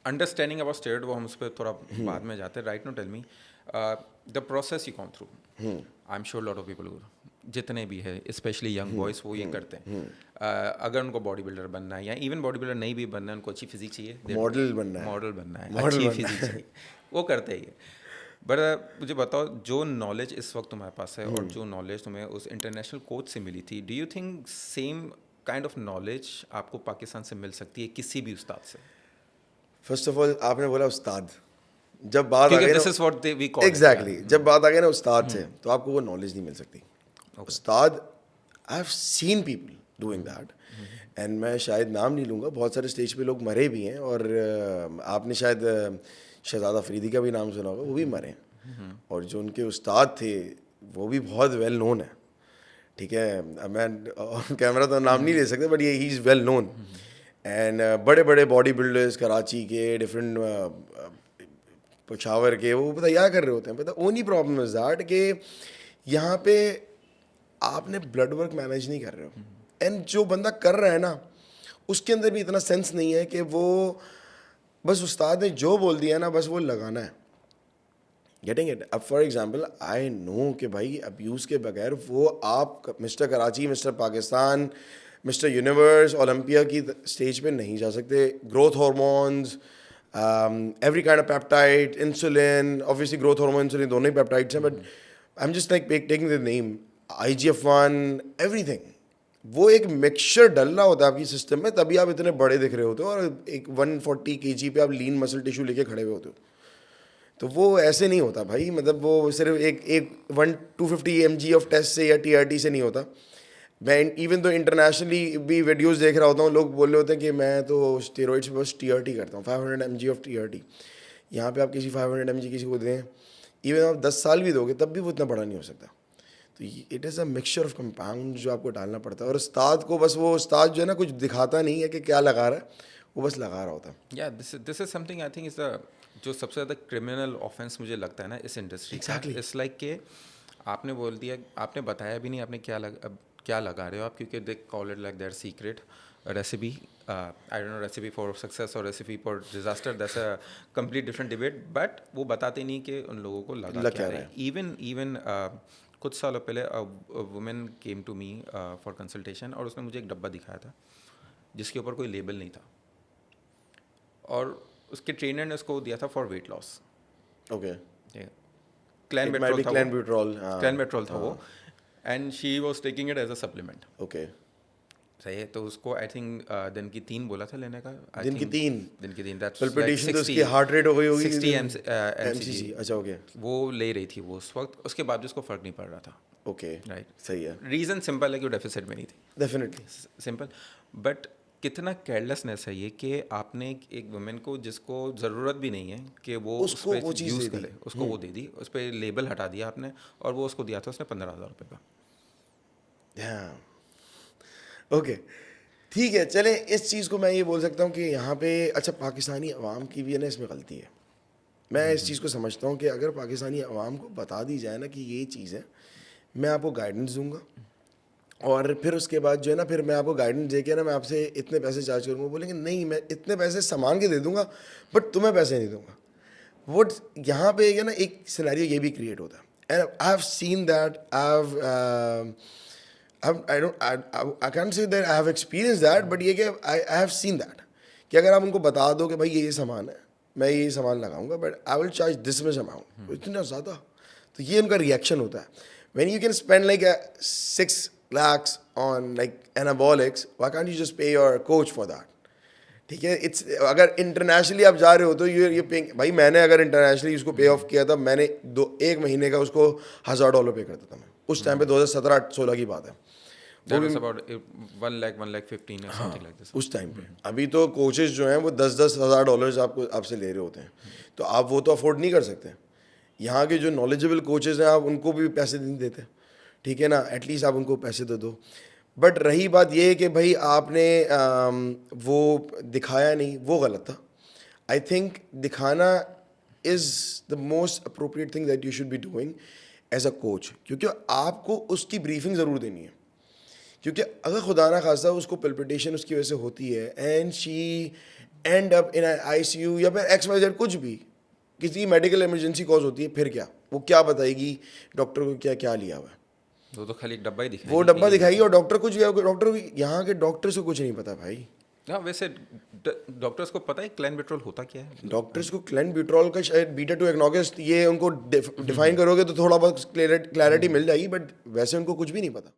Understanding about steroid, वो हम उस पर थोड़ा बाद में जाते हैं. Right no tell me the process you gone through. I am sure lot of people जितने भी है स्पेशली यंग बॉयज़ वो ये करते हैं. अगर उनको बॉडी बिल्डर बनना है या इवन बॉडी बिल्डर नहीं भी बनना है, उनको अच्छी फिजिक चाहिए, मॉडल बनना है, अच्छी फिजिक चाहिए, वो करते ही है. बट मुझे बताओ, जो नॉलेज इस वक्त तुम्हारे पास है और जो नॉलेज तुम्हें उस इंटरनेशनल कोच से मिली थी, do you think same kind of knowledge आपको पाकिस्तान से मिल सकती है किसी भी उस्ताद से? फर्स्ट ऑफ ऑल आपने बोला उस्ताद, जब बात आ गई this is what we call exactly, जब बात आ गई ना उस्ताद से, तो आपको वो नॉलेज नहीं मिल सकती. उस्ताद, I have seen people doing that, and मैं शायद नाम नहीं लूँगा, बहुत सारे स्टेज पे लोग मरे भी हैं, और आपने शायद शहजाद अफरीदी का भी नाम सुना होगा, वो भी मरे हैं. और जो उनके उस्ताद थे वो भी बहुत वेल नोन है. ठीक है, अब मैं कैमरा तो नाम नहीं ले सकते, बट ये he is well known. And बड़े बड़े बॉडी बिल्डर्स कराची के, डिफरेंट पेशावर के, वो पता क्या कर रहे होते हैं, पता ओनली प्रॉब्लम इज दैट कि यहाँ पे आपने ब्लड वर्क मैनेज नहीं कर रहे हो. एंड जो बंदा कर रहा है ना, उसके अंदर भी इतना सेंस नहीं है कि वो बस उस्ताद ने जो बोल दिया ना, बस वो लगाना है. Getting it. अब फॉर एग्जाम्पल आई नो कि भाई अब्यूज़ के बगैर वो आप mister Karachi, mister Pakistan, mister universe, Olympia की स्टेज पे नहीं जा सकते. Growth hormones, every kind of peptide, insulin, obviously growth hormone, insulin, दोनों ही peptides हैं, but I'm just like taking the name, IGF-1, everything. वो एक मिक्सचर डल रहा होता है आपकी सिस्टम में, तभी आप इतने बड़े दिख रहे होते हो, और एक 140 kg पे आप लीन मसल टिश्यू लेके खड़े हुए होते हो. तो वो ऐसे नहीं होता भाई, मतलब वो सिर्फ एक 250 mg ऑफ टेस्ट से या TRT से नहीं होता. मैं इवन तो इंटरनेशनली भी वीडियोस देख रहा होता हूँ, लोग बोल रहे होते हैं कि मैं तो स्टेरॉइड्स पे बस TRT करता हूँ, 500 mg ऑफ TRT. यहाँ पे आप किसी 500 mg किसी को दें, इवन आप 10 साल भी दोगे तब भी वो इतना बड़ा नहीं हो सकता. तो it is a mixture of compound जो आपको डालना पड़ता है. और उस्ताद को बस, वो उस्ताद जो है ना, कुछ दिखाता नहीं है कि क्या लगा रहा है, वो बस लगा रहा होता है. या this is something I think is the जो सबसे ज़्यादा क्रिमिनल ऑफेंस मुझे लगता है ना इस इंडस्ट्री का. इट्स लाइक कि आपने बोल दिया, आपने बताया भी नहीं आपने क्या लगा रहे हो आप, क्योंकि they call it like their secret recipe. I don't know, recipe for success और recipe for disaster, that's a complete different debate. But वो बताते नहीं कि उन लोगों को लगा क्या रहा है. इवन कुछ सालों पहले women came to me for consultation, और उसने मुझे एक डब्बा दिखाया था जिसके ऊपर कोई लेबल नहीं था, और उसके ट्रेनर ने उसको दिया था for weight loss. Okay, clenbuterol था वो, and she was taking it as a supplement. Okay, सही है. तो उसको आई थिंक दिन की 3 बोला था लेने का. दिन की तीन, दैट्स पल्पिटेशन तो उसकी हार्ट रेट हो गई होगी 60 mcg. अच्छा, ओके, वो ले रही थी वो उस वक्त. उसके बाद भी उसको फर्क नहीं पड़ रहा था. ओके, राइट, सही है. रीज़न सिंपल है कि वो डेफिसिट में नहीं थी. Definitely simple. बट कितना केयरलेसनेस है ये कि आपने एक वुमेन को जिसको ज़रूरत भी नहीं है कि वो उसको वो चीज़ यूज़ करे, उसको वो दे दी, उस पर लेबल हटा दिया आपने, और वो उसको दिया था उसने 15,000 रुपये का. ओके, ठीक है. चले, इस चीज़ को मैं ये बोल सकता हूँ कि यहाँ पे अच्छा पाकिस्तानी अवाम की भी है ना इसमें गलती है. मैं इस चीज़ को समझता हूँ कि अगर पाकिस्तानी अवाम को बता दी जाए ना कि ये चीज़ है, मैं आपको गाइडेंस दूंगा, और फिर उसके बाद जो है ना, फिर मैं आपको गाइडेंस दे के ना, मैं आपसे इतने पैसे चार्ज करूँगा. बोलेंगे नहीं, मैं इतने पैसे सामान के दे दूँगा बट तुम्हें पैसे नहीं दूँगा. वट यहाँ पे है ना, एक सिनेरियो ये भी क्रिएट होता है. And I have seen that, I can't say that I have experienced that, but ये कि I have seen that, कि अगर आप उनको बता दो कि भाई ये सामान है, मैं ये सामान लगाऊंगा, but I will charge this much amount, इतना ज़्यादा, तो ये उनका रिएक्शन होता है. When you can spend like 6 lakhs on like anabolics, why can't you just pay your coach for that? ठीक है. इट्स, अगर इंटरनेशनली आप जा रहे हो तो ये पेइंग. भाई मैंने अगर इंटरनेशनली उसको पे ऑफ किया था, मैंने 1 महीने का उसको $1,000 पे करता था मैं उस टाइम पे. 2017-16 की बात है. about 1,15,000 or something like this. उस टाइम पे. अभी तो कोचेस जो हैं वो $10,000 आपसे ले रहे होते हैं, तो आप वो तो अफोर्ड नहीं कर सकते. यहाँ के जो नॉलेजेबल कोचेस हैं, आप उनको भी पैसे नहीं देते. ठीक है ना, एटलीस्ट आप उनको पैसे दे दो. बट रही बात ये है कि भाई आपने वो दिखाया नहीं, वो गलत था. आई थिंक दिखाना is the most appropriate thing that you should be doing as a coach, क्योंकि आपको उसकी ब्रीफिंग ज़रूर देनी है. क्योंकि अगर खुदा ना खासा उसको पल्पिटेशन उसकी वजह से होती है, and she and up in ICU या फिर XYZ कुछ भी, किसी की मेडिकल इमरजेंसी कॉज होती है, फिर क्या, वो क्या बताएगी डॉक्टर को क्या क्या लिया हुआ है, वो तो खाली एक डब्बा ही दिखाएगी। वो डब्बा दिखाएगी और डॉक्टर कुछ, डॉक्टर को, यहाँ के डॉक्टर्स को कुछ नहीं पता भाई। हाँ, वैसे डॉक्टर्स को पता है क्लेनबिट्रोल होता क्या है? डॉक्टर्स को क्लेनबिट्रोल का शायद बीटा-2 एगोनिस्ट ये उनको डिफाइन करोगे तो थोड़ा बहुत क्लैरिटी मिल जाएगी, बट वैसे उनको कुछ भी नहीं पता।